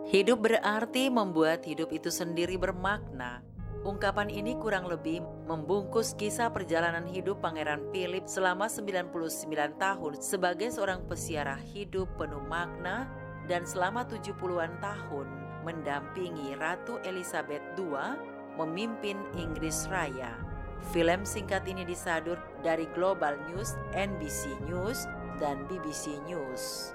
Hidup berarti membuat hidup itu sendiri bermakna. Ungkapan ini kurang lebih membungkus kisah perjalanan hidup Pangeran Philip selama 99 tahun sebagai seorang peziarah hidup penuh makna dan selama 70-an tahun mendampingi Ratu Elizabeth II memimpin Inggris Raya. Film singkat ini disadur dari Global News, NBC News, dan BBC News.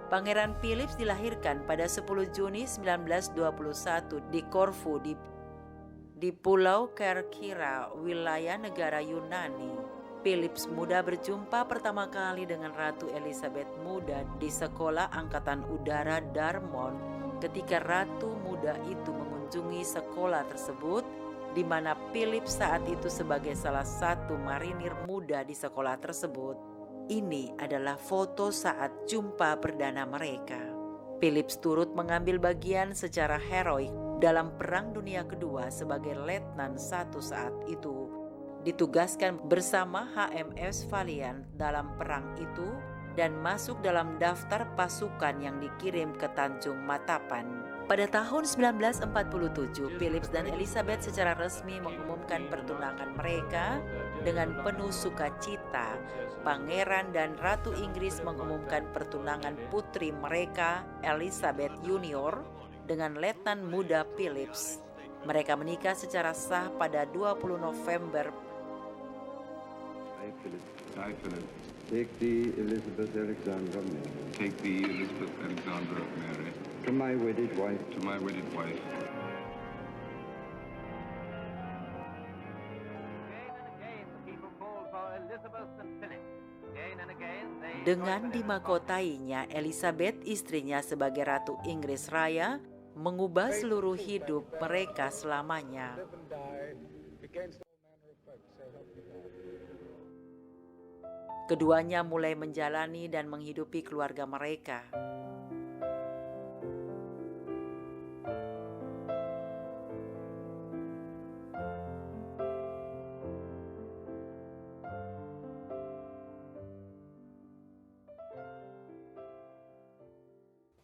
Pangeran Philip dilahirkan pada 10 Juni 1921 di Corfu di Pulau Kerkyra, wilayah negara Yunani. Philip muda berjumpa pertama kali dengan Ratu Elizabeth muda di Sekolah Angkatan Udara Darmon ketika Ratu muda itu mengunjungi sekolah tersebut, di mana Philip saat itu sebagai salah satu marinir muda di sekolah tersebut. Ini adalah foto saat jumpa perdana mereka. Philip turut mengambil bagian secara heroik dalam Perang Dunia Kedua sebagai letnan satu saat itu. Ditugaskan bersama HMS Valiant dalam perang itu dan masuk dalam daftar pasukan yang dikirim ke Tanjung Matapan. Pada tahun 1947, Philip dan Elizabeth secara resmi mengumumkan pertunangan mereka dengan penuh sukacita. Pangeran dan Ratu Inggris mengumumkan pertunangan putri mereka, Elizabeth Junior, dengan letnan muda Philip. Mereka menikah secara sah pada 20 November. I, Philip. Take the Elizabeth Alexandra Mary. Take the Elizabeth Alexandra Mary. To my wedded wife. To my wedded wife. Dengan dimahkotainya, Elizabeth istrinya sebagai Ratu Inggris Raya mengubah seluruh hidup mereka selamanya. Keduanya mulai menjalani dan menghidupi keluarga mereka.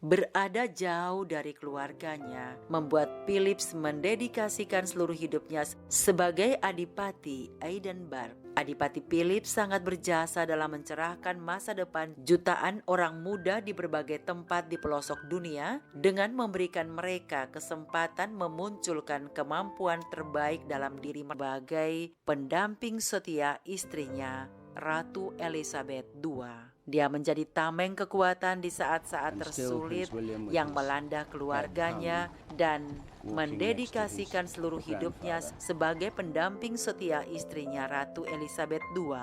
Berada jauh dari keluarganya, membuat Philip mendedikasikan seluruh hidupnya sebagai Adipati Edinburgh. Adipati Philip sangat berjasa dalam mencerahkan masa depan jutaan orang muda di berbagai tempat di pelosok dunia dengan memberikan mereka kesempatan memunculkan kemampuan terbaik dalam diri sebagai pendamping setia istrinya, Ratu Elizabeth II. Dia menjadi tameng kekuatan di saat-saat tersulit yang melanda keluarganya dan mendedikasikan seluruh hidupnya sebagai pendamping setia istrinya Ratu Elizabeth II.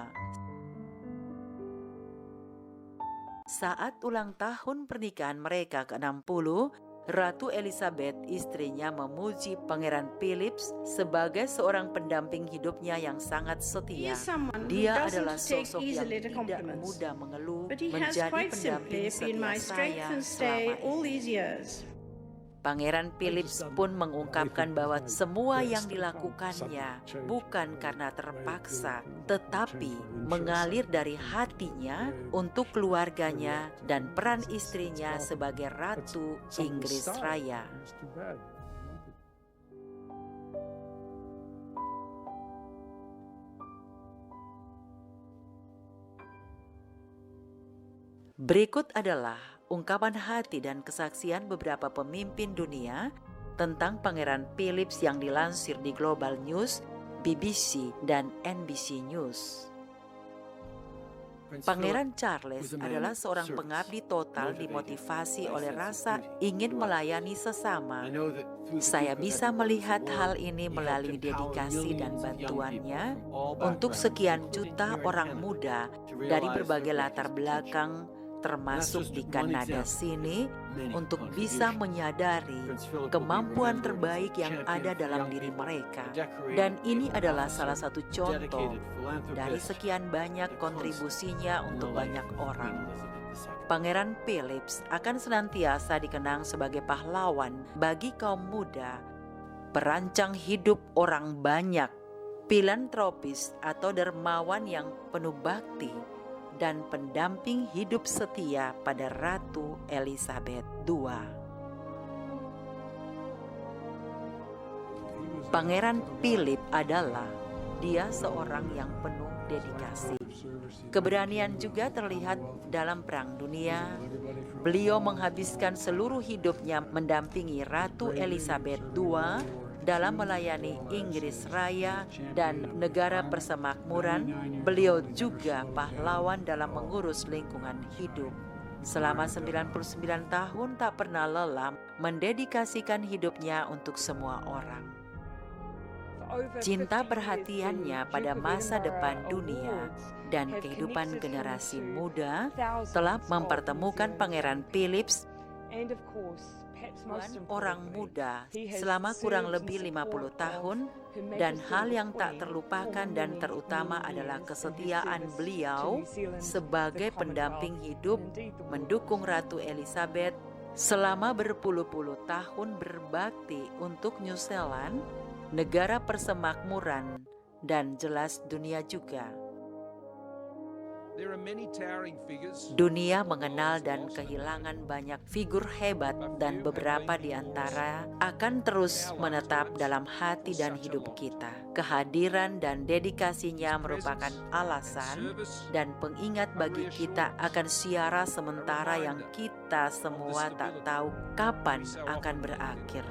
Saat ulang tahun pernikahan mereka ke-60, Ratu Elizabeth istrinya memuji Pangeran Philip sebagai seorang pendamping hidupnya yang sangat setia. Dia adalah sosok yang tidak mudah mengeluh, menjadi pendamping setia saya selama ini. Pangeran Philip pun mengungkapkan bahwa semua yang dilakukannya bukan karena terpaksa, tetapi mengalir dari hatinya untuk keluarganya dan peran istrinya sebagai Ratu Inggris Raya. Berikut adalah ungkapan hati dan kesaksian beberapa pemimpin dunia tentang Pangeran Philip yang dilansir di Global News, BBC, dan NBC News. Pangeran Charles adalah seorang pengabdi total dimotivasi oleh rasa ingin melayani sesama. Saya bisa melihat hal ini melalui dedikasi dan bantuannya untuk sekian juta orang muda dari berbagai latar belakang, termasuk di Kanada sini, untuk bisa menyadari kemampuan terbaik yang ada dalam diri mereka. Dan ini adalah salah satu contoh dari sekian banyak kontribusinya untuk banyak orang. Pangeran Philip akan senantiasa dikenang sebagai pahlawan bagi kaum muda, perancang hidup orang banyak, filantropis atau dermawan yang penuh bakti, dan pendamping hidup setia pada Ratu Elizabeth II. Pangeran Philip adalah dia seorang yang penuh dedikasi. Keberanian juga terlihat dalam Perang Dunia. Beliau menghabiskan seluruh hidupnya mendampingi Ratu Elizabeth II dalam melayani Inggris Raya dan negara persemakmuran. Beliau juga pahlawan dalam mengurus lingkungan hidup. Selama 99 tahun tak pernah lelah mendedikasikan hidupnya untuk semua orang. Cinta perhatiannya pada masa depan dunia dan kehidupan generasi muda telah mempertemukan Pangeran Philip, orang muda, selama kurang lebih 50 tahun, dan hal yang tak terlupakan dan terutama adalah kesetiaan beliau sebagai pendamping hidup mendukung Ratu Elizabeth selama berpuluh-puluh tahun berbakti untuk New Zealand, negara persemakmuran, dan jelas dunia juga. Dunia mengenal dan kehilangan banyak figur hebat dan beberapa di antara akan terus menetap dalam hati dan hidup kita. Kehadiran dan dedikasinya merupakan alasan dan pengingat bagi kita akan siara sementara yang kita semua tak tahu kapan akan berakhir.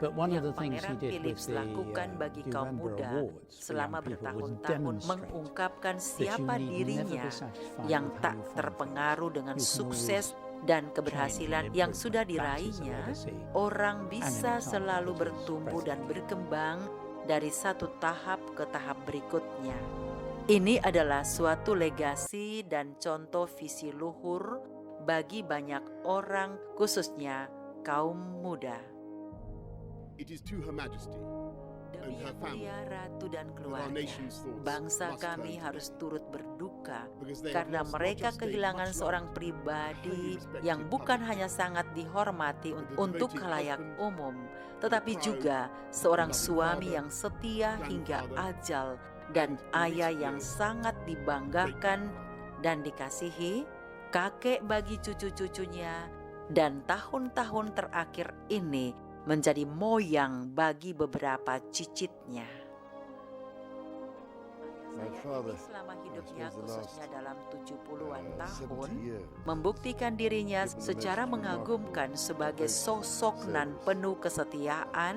But one of yang the things he Pangeran did Philip with the lakukan bagi kaum November muda Awards for selama young people was bertahun-tahun demonstrate mengungkapkan that siapa you need dirinya never be satisfied yang with how tak you find terpengaruh dengan You can sukses always dan keberhasilan change and yang improve. sudah That is a diraihnya. legacy Orang and bisa an selalu example that is bertumbuh dan present. berkembang dari satu tahap ke tahap berikutnya. Ini adalah suatu legasi dan contoh visi luhur bagi banyak orang, khususnya kaum muda. It is to Her Majesty Demi and her yang family mulia Ratu dan that our keluarga, nation's thoughts bangsa must kami turn harus today, turut berduka because they have karena lost not mereka just a kehilangan much seorang loved, pribadi highly respected yang bukan public hanya sangat dihormati but the untuk devoted khalayak husband, umum, tetapi proud, juga seorang loving suami father, yang setia hingga grandfather, ajal dan and in ayah recent yang years, sangat dibanggakan dan dikasihi, kakek bagi cucu-cucunya, dan tahun-tahun terakhir ini menjadi moyang bagi beberapa cicitnya. My Saya father, ini selama hidupnya, I suppose the khususnya dalam 70-an 70 tahun, years, membuktikan dirinya given the secara most mengagumkan remarkable sebagai devotion sosok and nan service penuh kesetiaan,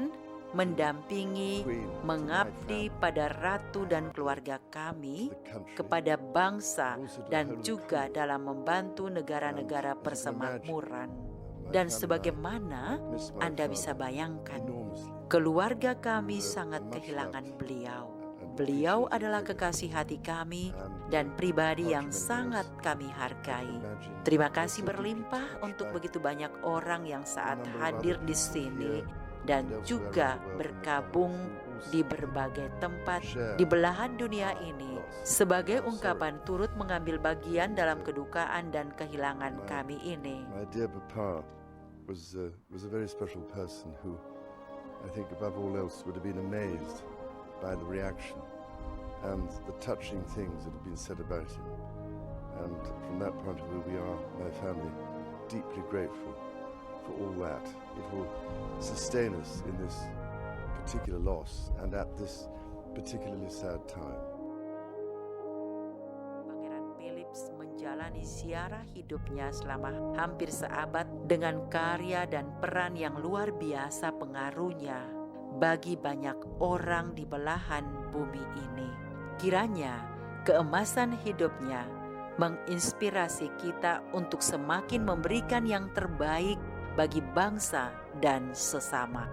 mendampingi, Queen, to mengabdi my family, pada ratu dan keluarga kami, to the country, kepada bangsa, and also to the dan whole juga crew. dalam membantu negara-negara And as you can persemakmuran. my Dan family sebagaimana miss my Anda bisa father bayangkan, enormously. keluarga kami He was a sangat much kehilangan loved beliau. and Beliau appreciated adalah figure. kekasih hati kami And, dan pribadi yang tremendous. sangat kami I hargai. can imagine Terima we're kasih so deeply berlimpah touched untuk by begitu banyak orang yang saat number of hadir other di people sini here dan and elsewhere juga around the world berkabung in the family di who berbagai tempat share di belahan dunia our ini loss, sebagai our ungkapan turut mengambil bagian dalam kedukaan dan kehilangan My- kami ini. My dear Papa was a very special person who, I think above all else, would have been amazed by the reaction and the touching things that have been said about him. And from that point of view, we are, my family, deeply grateful for all that. It will sustain us in this particular loss and at this particularly sad time. Pangeran Philip menjalani ziarah hidupnya selama hampir seabad dengan karya dan peran yang luar biasa pengaruhnya bagi banyak orang di belahan bumi ini. Kiranya keemasan hidupnya menginspirasi kita untuk semakin memberikan yang terbaik bagi bangsa dan sesama.